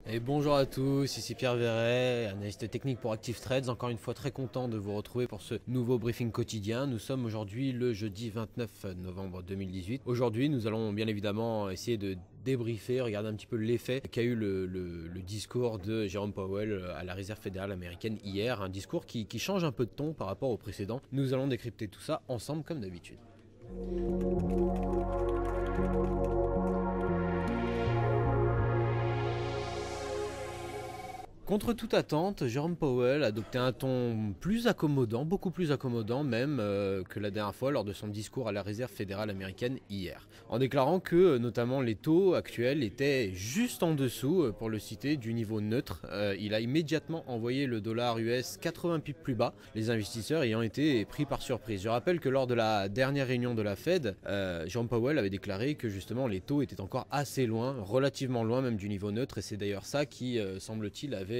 Et bonjour à tous, ici Pierre Verret, analyste technique pour Active Trades. Encore une fois très content de vous retrouver pour ce nouveau briefing quotidien. Nous sommes aujourd'hui le jeudi 29 novembre 2018. Aujourd'hui nous allons bien évidemment essayer de débriefer, regarder un petit peu l'effet qu'a eu le discours de Jérôme Powell à la Réserve fédérale américaine hier. Un discours qui change un peu de ton par rapport au précédent. Nous allons décrypter tout ça ensemble comme d'habitude. Contre toute attente, Jérôme Powell a adopté un ton plus accommodant, beaucoup plus accommodant même que la dernière fois lors de son discours à la Réserve fédérale américaine hier, en déclarant que notamment les taux actuels étaient juste en dessous, pour le citer, du niveau neutre. Il a immédiatement envoyé le dollar US 80 pips plus bas, les investisseurs ayant été pris par surprise. Je rappelle que lors de la dernière réunion de la Fed, Jérôme Powell avait déclaré que justement les taux étaient encore assez loin, relativement loin même du niveau neutre, et c'est d'ailleurs ça qui, semble-t-il, avait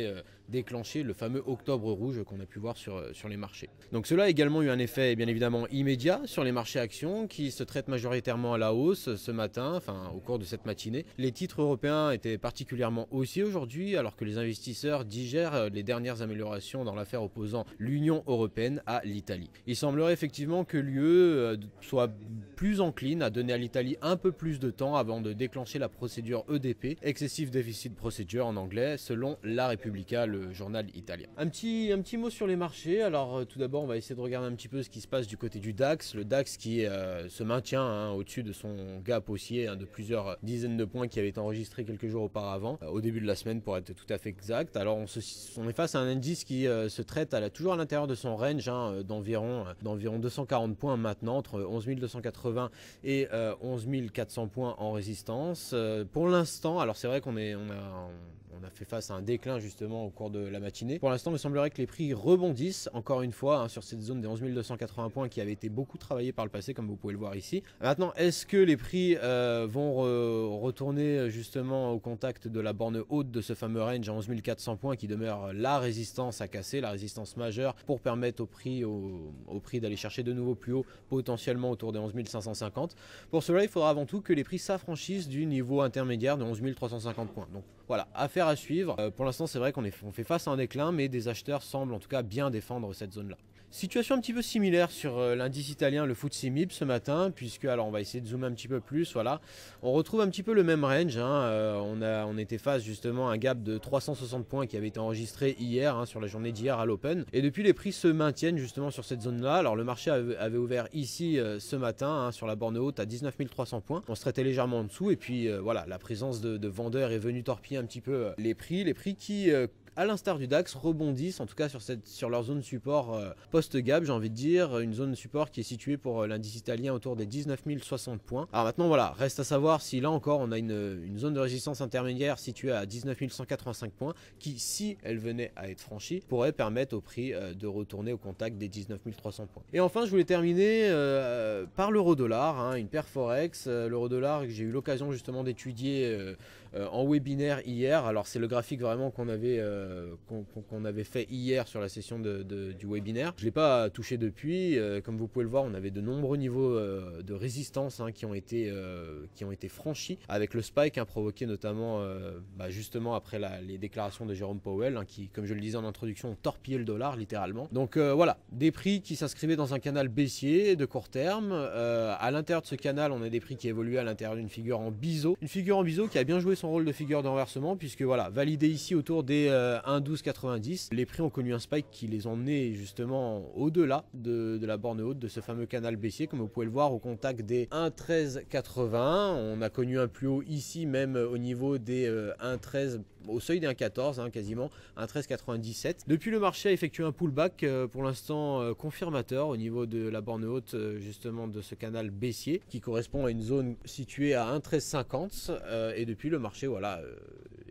déclenché le fameux octobre rouge qu'on a pu voir sur les marchés. Donc cela a également eu un effet bien évidemment immédiat sur les marchés actions qui se traitent majoritairement à la hausse ce matin, enfin au cours de cette matinée. Les titres européens étaient particulièrement haussiers aujourd'hui alors que les investisseurs digèrent les dernières améliorations dans l'affaire opposant l'Union européenne à l'Italie. Il semblerait effectivement que l'UE soit plus encline à donner à l'Italie un peu plus de temps avant de déclencher la procédure EDP, Excessive Deficit Procedure en anglais, selon La Repubblica, le journal italien. Un petit mot sur les marchés. Alors tout d'abord on va essayer de regarder un petit peu ce qui se passe du côté du DAX. Le DAX qui se maintient au-dessus de son gap haussier de plusieurs dizaines de points qui avait été enregistré quelques jours auparavant, au début de la semaine pour être tout à fait exact. Alors on est face à un indice qui se traite toujours à l'intérieur de son range d'environ 240 points maintenant, entre 11 280 et 11 400 points en résistance. Pour l'instant, alors c'est vrai qu'on a fait face à un déclin justement au cours de la matinée. Pour l'instant, il me semblerait que les prix rebondissent encore une fois sur cette zone des 11 280 points qui avait été beaucoup travaillée par le passé, comme vous pouvez le voir ici. Maintenant, est-ce que les prix vont retourner justement au contact de la borne haute de ce fameux range à 11 400 points qui demeure la résistance à casser, la résistance majeure pour permettre au prix d'aller chercher de nouveau plus haut, potentiellement autour des 11 550. Pour cela, il faudra avant tout que les prix s'affranchissent du niveau intermédiaire de 11 350 points. Donc voilà, affaire à suivre. Pour l'instant, c'est vrai qu'on fait face à un déclin, mais des acheteurs semblent en tout cas bien défendre cette zone-là. Situation un petit peu similaire sur l'indice italien, le FTSE MIB ce matin, puisque, alors on va essayer de zoomer un petit peu plus, voilà. On retrouve un petit peu le même range, on était face justement à un gap de 360 points qui avait été enregistré hier, sur la journée d'hier à l'Open. Et depuis, les prix se maintiennent justement sur cette zone-là. Alors le marché avait ouvert ici ce matin, sur la borne haute à 19 300 points. On se traitait légèrement en dessous, et puis voilà, la présence de vendeurs est venue torpiller un petit peu les prix qui à l'instar du DAX, rebondissent en tout cas sur leur zone support post-gap, j'ai envie de dire, une zone support qui est située pour l'indice italien autour des 19 060 points. Alors maintenant voilà, reste à savoir si là encore on a une zone de résistance intermédiaire située à 19 185 points qui, si elle venait à être franchie, pourrait permettre au prix de retourner au contact des 19 300 points. Et enfin je voulais terminer par l'euro-dollar, une paire Forex, l'euro-dollar que j'ai eu l'occasion justement d'étudier en webinaire hier. Alors c'est le graphique vraiment qu'on avait fait hier sur la session du webinaire. Je ne l'ai pas touché depuis. Comme vous pouvez le voir, on avait de nombreux niveaux de résistance qui ont été franchis avec le spike provoqué notamment justement après les déclarations de Jérôme Powell qui, comme je le disais en introduction, ont torpillé le dollar littéralement. Donc voilà, des prix qui s'inscrivaient dans un canal baissier de court terme. À l'intérieur de ce canal, on a des prix qui évoluaient à l'intérieur d'une figure en biseau. Une figure en biseau qui a bien joué son rôle de figure de renversement puisque voilà, validé ici autour des 1,1290. Les prix ont connu un spike qui les ont emmenés justement au-delà de la borne haute de ce fameux canal baissier, comme vous pouvez le voir au contact des 1,1380. On a connu un plus haut ici même au niveau des 1,13, au seuil des 1,14 quasiment, 1,1397. Depuis, le marché a effectué un pullback pour l'instant confirmateur au niveau de la borne haute justement de ce canal baissier qui correspond à une zone située à 1,1350 et depuis le marché voilà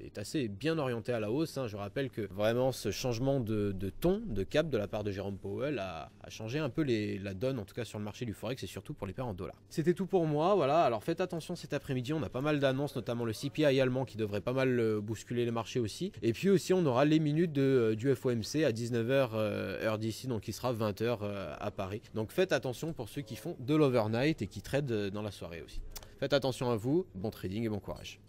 est assez bien orienté à la hausse. Je rappelle que vraiment ce changement de ton, de cap de la part de Jérôme Powell a changé un peu la donne, en tout cas sur le marché du Forex et surtout pour les paires en dollars. C'était tout pour moi, voilà. Alors faites attention cet après-midi, on a pas mal d'annonces, notamment le CPI allemand qui devrait pas mal bousculer les marchés aussi. Et puis aussi on aura les minutes du FOMC à 19h heure d'ici, donc il sera 20h à Paris. Donc faites attention pour ceux qui font de l'overnight et qui tradent dans la soirée aussi. Faites attention à vous, bon trading et bon courage.